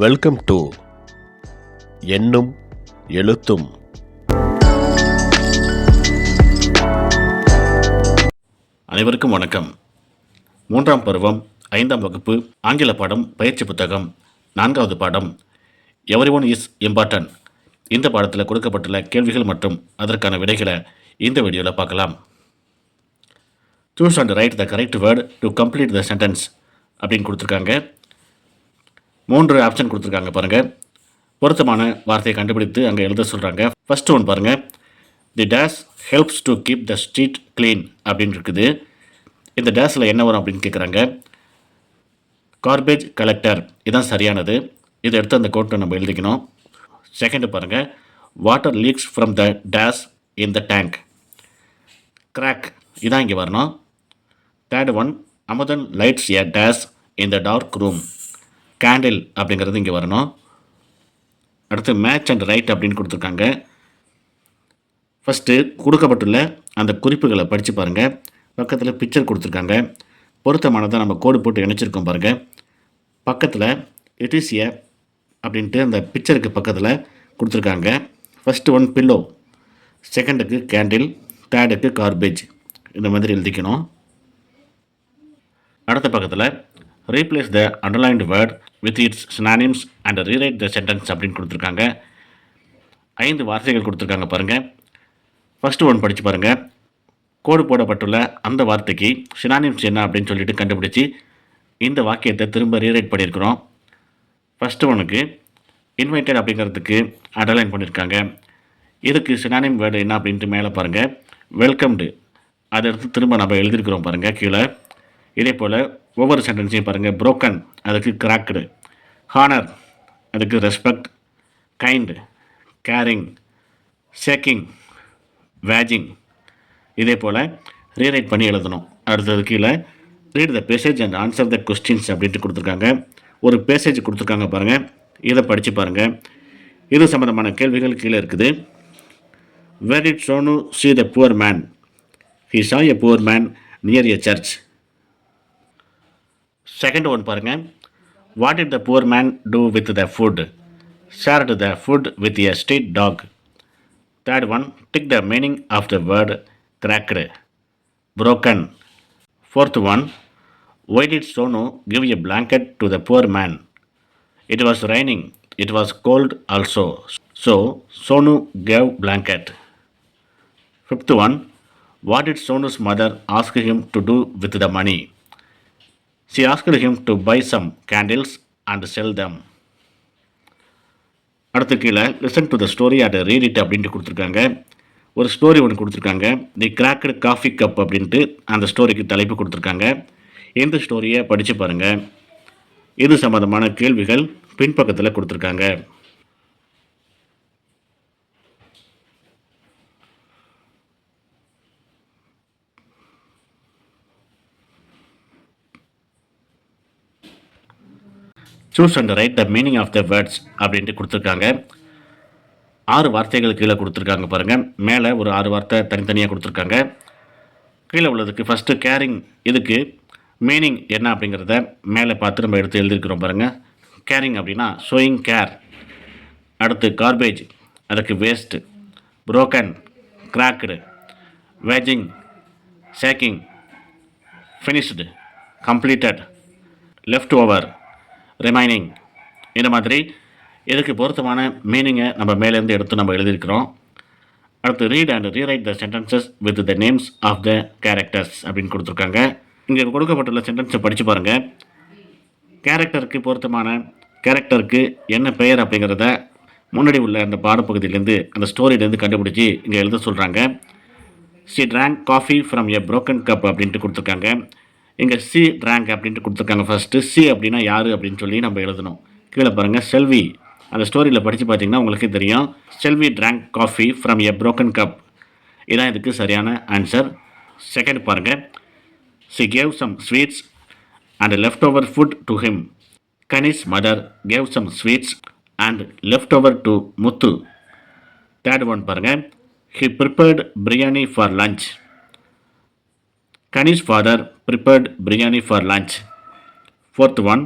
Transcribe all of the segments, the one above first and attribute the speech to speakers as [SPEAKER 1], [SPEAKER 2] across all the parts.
[SPEAKER 1] Welcome to எண்ணும் எழுத்தும். அனைவருக்கும் வணக்கம். 3ஆம் பருவம் 5ஆம் வகுப்பு ஆங்கில பாடம் பயிற்சி புத்தகம் 4வது பாடம் எவரிஒன் இஸ் இம்பார்ட்டன்ட். இந்த பாடத்தில் கொடுக்கப்பட்டுள்ள கேள்விகள் மற்றும் அதற்கான விடைகளை இந்த வீடியோவில் பார்க்கலாம். Choose and write the correct word to complete the sentence அப்படின்னு கொடுத்துருக்காங்க. 3 ஆப்ஷன் கொடுத்துருக்காங்க பாருங்கள். பொருத்தமான வார்த்தையை கண்டுபிடித்து அங்கே எழுத சொல்கிறாங்க. ஃபர்ஸ்ட் ஒன் பாருங்கள், தி dash helps to keep the street clean அப்படின்னு இருக்குது. இந்த டேஷில் என்ன வரும் அப்படின்னு கேட்குறாங்க. கார்பேஜ் கலெக்டர், இதுதான் சரியானது. இதை எடுத்து அந்த கோட்டை நம்ம எழுதிக்கணும். செகண்டு பாருங்கள், water leaks from the dash in the tank. Crack, இதான் இங்கே வரணும். Third one, Amudhan lights a dash in the dark room. Candle அப்படிங்கிறது இங்கே வரணும். அடுத்து மேட்ச் அண்ட் ரைட் அப்படின்னு கொடுத்துருக்காங்க. ஃபஸ்ட்டு கொடுக்கப்பட்டுள்ள அந்த குறிப்புகளை படித்து பாருங்கள். பக்கத்தில் பிக்சர் கொடுத்துருக்காங்க. பொருத்தமானதை நம்ம கோடு போட்டு இணைச்சிருக்கோம் பாருங்கள். பக்கத்தில் இட் இஸ் ஏ அப்படின்ட்டு அந்த பிக்சருக்கு பக்கத்தில் கொடுத்துருக்காங்க. ஃபஸ்ட்டு ஒன் பில்லோ, செகண்டுக்கு கேண்டில், தேர்டுக்கு கார்பேஜ். இந்த மாதிரி எழுதிக்கணும். அடுத்த பக்கத்தில் replace the underlined word with it's synonyms and rewrite the sentence அப்படின்னு கொடுத்துருக்காங்க. 5 வார்த்தைகள் கொடுத்துருக்காங்க பாருங்கள். ஃபஸ்ட்டு ஒன் படித்து பாருங்கள். கோடு போடப்பட்டுள்ள அந்த வார்த்தைக்கு சினானிம்ஸ் என்ன அப்படின்னு சொல்லிட்டு கண்டுபிடிச்சி இந்த வாக்கியத்தை திரும்ப ரீரைட் பண்ணியிருக்கிறோம். ஃபஸ்ட்டு ஒனுக்கு இன்வைட்டட் அப்படிங்கிறதுக்கு அண்டர்லைன் பண்ணியிருக்காங்க. இதுக்கு சினானிம் வேர்டு என்ன அப்படின்ட்டு மேலே பாருங்கள். வெல்கம்டு, அதை எடுத்து திரும்ப நம்ம எழுதியிருக்கிறோம் பாருங்கள் கீழே. இதே போல் ஒவ்வொரு சென்டென்ஸையும் பாருங்கள். புரோக்கன், அதுக்கு கிராக்டு. ஹானர், அதுக்கு respect. Kind, caring. Shaking, wagging. இதே போல் ரீரைட் பண்ணி எழுதணும். அடுத்தது கீழே read the passage and answer the questions அப்படின்ட்டு கொடுத்துருக்காங்க. ஒரு பேசேஜ் கொடுத்துருக்காங்க பாருங்கள். இதை படித்து பாருங்கள். இது சம்மந்தமான கேள்விகள் கீழே இருக்குது. Where did Sonu see the poor man? He saw a poor man near a church. Second one பாருங்கள். What did the poor man do with the food? Shared the food with a street dog. Third one, tick the meaning of the word cracked, broken. Fourth one, why did Sonu give a blanket to the poor man? It was raining, it was cold also, so Sonu gave blanket. Fifth one, what did Sonu's mother ask him to do with the money? She asked him to buy some candles and sell them. அடுத்து கீழே listen to the story and read it அப்படின்ட்டு கொடுத்துருக்காங்க. ஒரு story ஒன்று கொடுத்துருக்காங்க. தி cracked coffee cup அப்படின்ட்டு அந்த ஸ்டோரிக்கு தலைப்பு கொடுத்துருக்காங்க. இந்த ஸ்டோரியை படித்து பாருங்கள். இது சம்மந்தமான கேள்விகள் பின்பக்கத்தில் கொடுத்துருக்காங்க. Choose and write the meaning of the words அப்படின்ட்டு கொடுத்துருக்காங்க. 6 வார்த்தைகள் கீழே கொடுத்துருக்காங்க பாருங்கள். மேலே ஒரு 6 வார்த்தை தனித்தனியாக கொடுத்துருக்காங்க. கீழே உள்ளதுக்கு ஃபஸ்ட்டு கேரிங், இதுக்கு மீனிங் என்ன அப்படிங்கிறத மேலே பார்த்து நம்ம எடுத்து எழுதியிருக்கிறோம் பாருங்கள். கேரிங் அப்படின்னா ஷோயிங் கேர். அடுத்து கார்பேஜ், அதுக்கு waste. Broken, cracked. Waging, shaking. Finished, completed. Left over, remaining. இந்த மாதிரி இதுக்கு பொருத்தமான மீனிங்கை நம்ம மேலேருந்து எடுத்து நம்ம எழுதியிருக்கிறோம். அடுத்து read and rewrite the sentences with the names of the characters அப்படின்னு கொடுத்துருக்காங்க. இங்கே கொடுக்கப்பட்டுள்ள சென்டென்ஸை படித்து பாருங்கள். கேரக்டருக்கு பொருத்தமான கேரக்டருக்கு என்ன பெயர் அப்படிங்கிறத முன்னாடி உள்ள அந்த பாடப்பகுதியிலேருந்து அந்த ஸ்டோரியிலேருந்து கண்டுபிடிச்சி இங்கே எழுத சொல்கிறாங்க. She drank coffee from a broken cup அப்படின்ட்டு கொடுத்துருக்காங்க. இங்கே சி ட்ராங்க் அப்படின்ட்டு கொடுத்துருக்காங்க. ஃபஸ்ட்டு சி அப்படின்னா யார் அப்படின்னு சொல்லி நம்ம எழுதணும். கீழே பாருங்கள், செல்வி. அந்த ஸ்டோரியில் படித்து பார்த்தீங்கன்னா உங்களுக்கு தெரியும். Selvi drank coffee from a broken cup. இதான் இதுக்கு சரியான ஆன்சர். செகண்ட் பாருங்கள், she gave some sweets and leftover food to him. Kani's mother gave some sweets and leftover to Muthu. Third one பாருங்கள், he prepared biryani for lunch. Kani's father prepared biryani for lunch. Fourth one,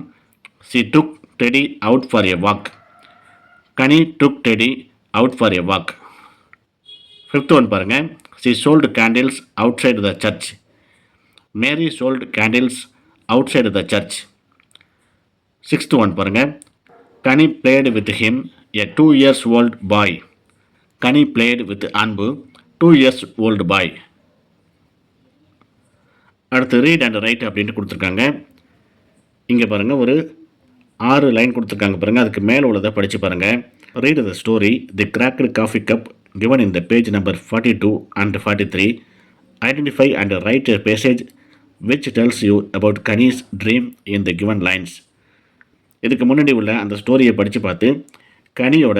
[SPEAKER 1] she took Teddy out for a walk. Connie took Teddy out for a walk. Fifth one பாருங்கள். She sold candles outside the church. Mary sold candles outside the church. Sixth one பாருங்கள். Connie played with him, a 2 years old boy. Connie played with அன்பு, 2 years old boy. அடுத்து read and right அப்படின்ட்டு கொடுத்துருக்காங்க. இங்கே பாருங்கள், ஒரு 6 line கொடுத்துருக்காங்க பாருங்கள். அதுக்கு மேலே உள்ளதை படித்து பாருங்கள். Read the story the cracked coffee cup given in the page number 42 and 43. Identify and write a passage which tells you about Connie's dream in the given lines. இதுக்கு முன்னாடி உள்ள அந்த ஸ்டோரியை படித்து பார்த்து கனியோட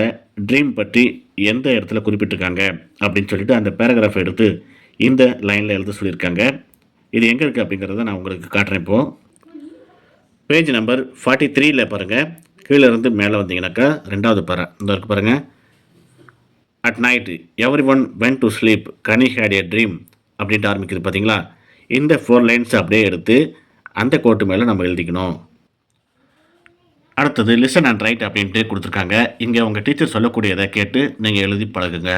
[SPEAKER 1] ட்ரீம் பற்றி எந்த இடத்துல குறிப்பிட்டிருக்காங்க அப்படின்னு சொல்லிட்டு அந்த பேராகிராஃபை எடுத்து இந்த லைனில் எழுத சொல்லியிருக்காங்க. இது எங்கே இருக்குது அப்படிங்கிறத நான் உங்களுக்கு காட்டுறேன். இப்போது பேஜ் நம்பர் 43ல் பாருங்கள். கீழே இருந்து மேலே வந்தீங்கன்னாக்கா 2வது பேரா இந்த இருக்குது பாருங்கள். At night every one went to sleep Ghani had A dream அப்படின்ட்டு ஆரம்பிக்குது பார்த்தீங்களா. இந்த 4 லைன்ஸ் அப்படியே எடுத்து அந்த கோட்டு மேலே நம்ம எழுதிக்கணும். அடுத்தது லிசன் அண்ட் ரைட் அப்படின்ட்டு கொடுத்துருக்காங்க. இங்கே உங்கள் டீச்சர் சொல்லக்கூடியதை கேட்டு நீங்கள் எழுதி பழகுங்க.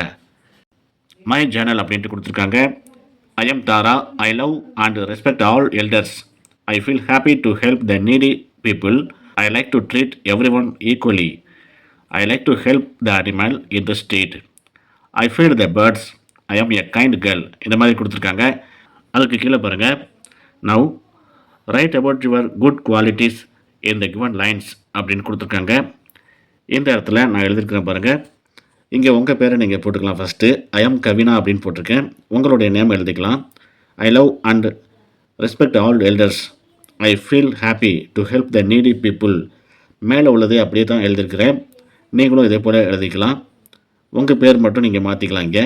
[SPEAKER 1] மை ஜேர்னல் அப்படின்ட்டு கொடுத்துருக்காங்க. I am Tara. I love and respect all elders. I feel happy to help the needy people. I like to treat everyone equally. I like to help the animal in the street. I feed the birds. I am a kind girl. இந்த மாதிரி கொடுத்துருக்காங்க. அதுக்கு கீழே பாருங்கள். Now right about your good qualities in the given lines அப்படின்னு கொடுத்துருக்காங்க. இந்த இடத்துல நான் எழுதியிருக்கிறேன் பாருங்கள். இங்கே உங்கள் பேரை நீங்கள் போட்டுக்கலாம். ஃபஸ்ட்டு ஐ ஆம் கவினா அப்படின்னு போட்டிருக்கேன். உங்களுடைய நேம் எழுதிக்கலாம். I love and respect all elders. I feel happy to help the needy people. மேலே உள்ளது அப்படியே தான் எழுதியிருக்கிறேன். நீங்களும் இதே போல் எழுதிக்கலாம். உங்கள் பேர் மட்டும் நீங்கள் மாற்றிக்கலாம். இங்கே